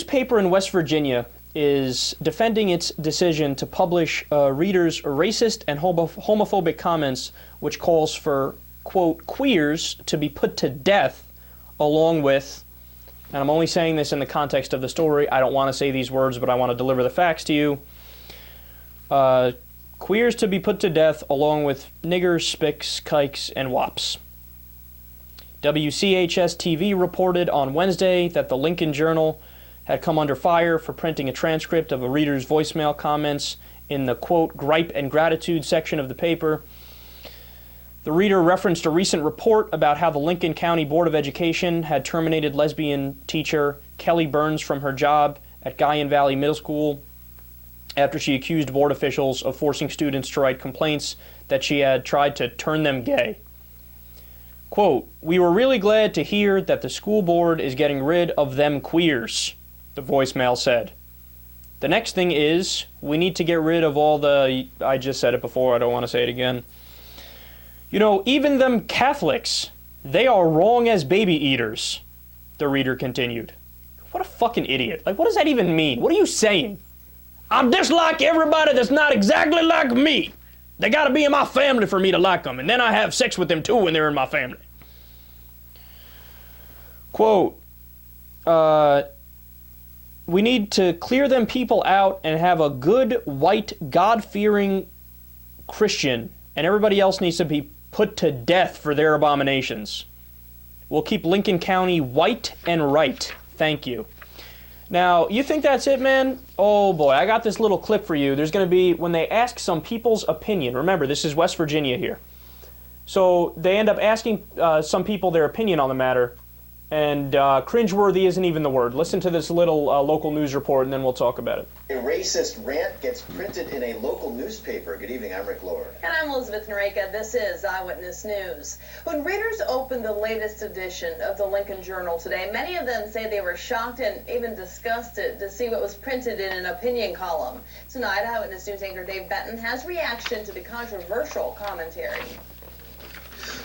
newspaper in West Virginia is defending its decision to publish a reader's racist and homophobic comments, which calls for, quote, queers to be put to death, along with, and I'm only saying this in the context of the story, I don't want to say these words, but I want to deliver the facts to you, queers to be put to death along with niggers, spics, kikes, and wops. WCHS-TV reported on Wednesday that the Lincoln Journal had come under fire for printing a transcript of a reader's voicemail comments in the, quote, Gripe and Gratitudes section of the paper. The reader referenced a recent report about how the Lincoln County Board of Education had terminated lesbian teacher Kelli Burns from her job at Guyan Valley Middle School after she accused board officials of forcing students to write complaints that she had tried to turn them gay. Quote, "We were really glad to hear that the school board is getting rid of them queers," the voicemail said. The next thing is, we need to get rid of all the, I just said it before, I don't want to say it again. You know, even them Catholics, they are wrong as baby eaters, the reader continued. What a fucking idiot. Like, what does that even mean? What are you saying? I dislike everybody that's not exactly like me. They gotta be in my family for me to like them, and then I have sex with them too when they're in my family. Quote, we need to clear them people out and have a good, white, God-fearing Christian, and everybody else needs to be put to death for their abominations. We'll keep Lincoln County white and right. Thank you. Now, you think that's it, man? Oh boy, I got this little clip for you. There's going to be, when they ask some people's opinion, remember, this is West Virginia here. So they end up asking some people their opinion on the matter, and cringeworthy isn't even the word. Listen to this little local news report, and then we'll talk about it. A racist rant gets printed in a local newspaper. Good evening, I'm Rick Lord. And I'm Elizabeth Nareka. This is Eyewitness News. When readers opened the latest edition of the Lincoln Journal today, many of them say they were shocked and even disgusted to see what was printed in an opinion column. Tonight, Eyewitness News anchor Dave Benton has reaction to the controversial commentary.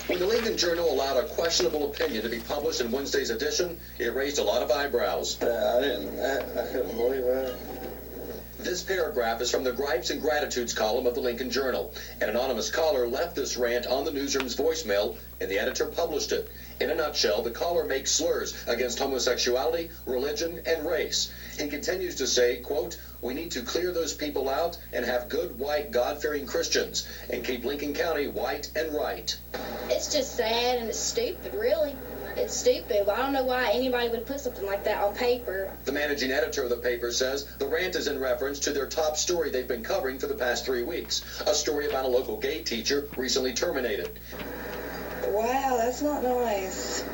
When the Lincoln Journal allowed a questionable opinion to be published in Wednesday's edition, it raised a lot of eyebrows. I couldn't believe that. This paragraph is from the Gripes and Gratitudes column of the Lincoln Journal. An anonymous caller left this rant on the newsroom's voicemail, and the editor published it. In a nutshell, the caller makes slurs against homosexuality, religion, and race. He continues to say, quote, "We need to clear those people out and have good, white, God-fearing Christians and keep Lincoln County white and right." It's just sad and it's stupid, really. It's stupid. I don't know why anybody would put something like that on paper. The managing editor of the paper says the rant is in reference to their top story they've been covering for the past 3 weeks, a story about a local gay teacher recently terminated. Wow, that's not nice.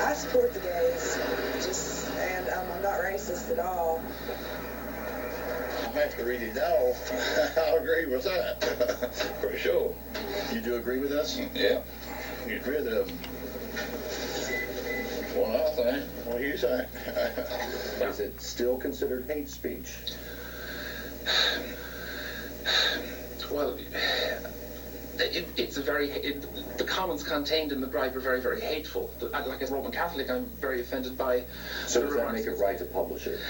I support the gays, and I'm not racist at all. I'll have to read it off. I'll agree with that. For sure. You do agree with us? Yeah. Get rid of them. What I think. What do you think? Is it still considered hate speech? Well, it's a very, the comments contained in the Gripe are very, very hateful. Like as a Roman Catholic, I'm very offended by... So does that make it right to publish it?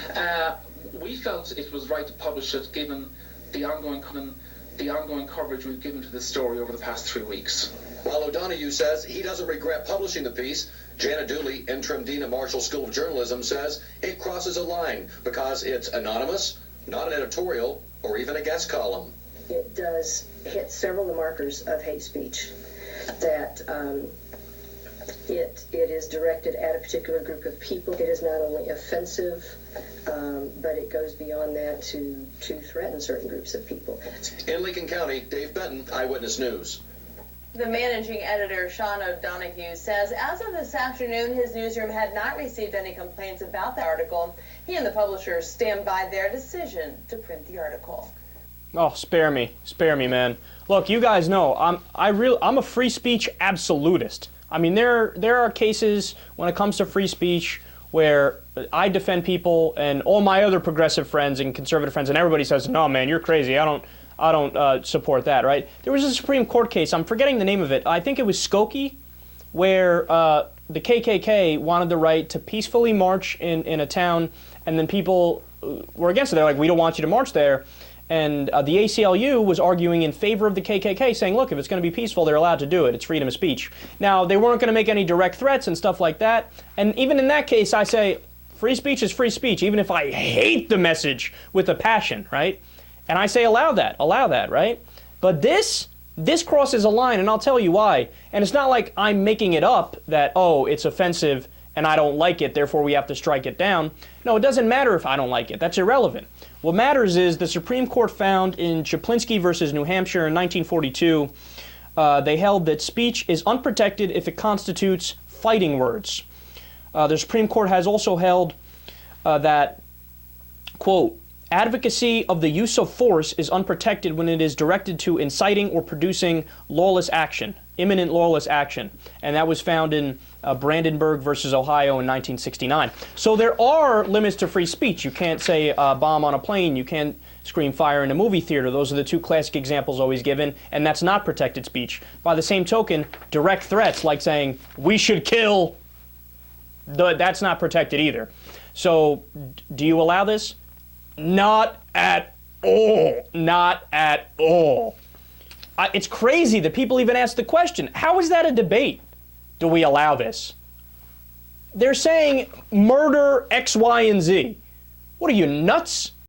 We felt it was right to publish it given the ongoing coverage we've given to this story over the past 3 weeks. While O'Donoghue says he doesn't regret publishing the piece, Jana Dooley, interim dean at Marshall School of Journalism, says it crosses a line because it's anonymous, not an editorial, or even a guest column. It does hit several of the markers of hate speech, that it is directed at a particular group of people. It is not only offensive, but it goes beyond that to threaten certain groups of people. In Lincoln County, Dave Benton, Eyewitness News. The managing editor, Sean O'Donoghue, says as of this afternoon, his newsroom had not received any complaints about the article. He and the publisher stand by their decision to print the article. Oh, spare me, man. Look, you guys know I'm a free speech absolutist. I mean, there are cases when it comes to free speech where I defend people, and all my other progressive friends and conservative friends, and everybody says, "No, man, you're crazy. I don't support that." Right? There was a Supreme Court case. I'm forgetting the name of it. I think it was Skokie, where the KKK wanted the right to peacefully march in a town, and then people were against it. They're like, we don't want you to march there. And the ACLU was arguing in favor of the KKK, saying, look, if it's going to be peaceful, they're allowed to do it. It's freedom of speech. Now, they weren't going to make any direct threats and stuff like that. And even in that case, I say, free speech is free speech, even if I hate the message with a passion, right? And I say, allow that, right? But this crosses a line, and I'll tell you why. And it's not like I'm making it up that, oh, it's offensive and I don't like it, therefore we have to strike it down. No, it doesn't matter if I don't like it. That's irrelevant. What matters is the Supreme Court found in Czaplinski versus New Hampshire in 1942, they held that speech is unprotected if it constitutes fighting words. The Supreme Court has also held that, quote, advocacy of the use of force is unprotected when it is directed to inciting or producing lawless action, imminent lawless action. And that was found in Brandenburg versus Ohio in 1969. So there are limits to free speech. You can't say bomb on a plane. You can't scream fire in a movie theater. Those are the two classic examples always given, and that's not protected speech. By the same token, direct threats like saying, we should kill, that's not protected either. So do you allow this? Not at all. Not at all. It's crazy that people even ask the question, how is that a debate? Do we allow this? They're saying murder X, Y, and Z. What are you, nuts?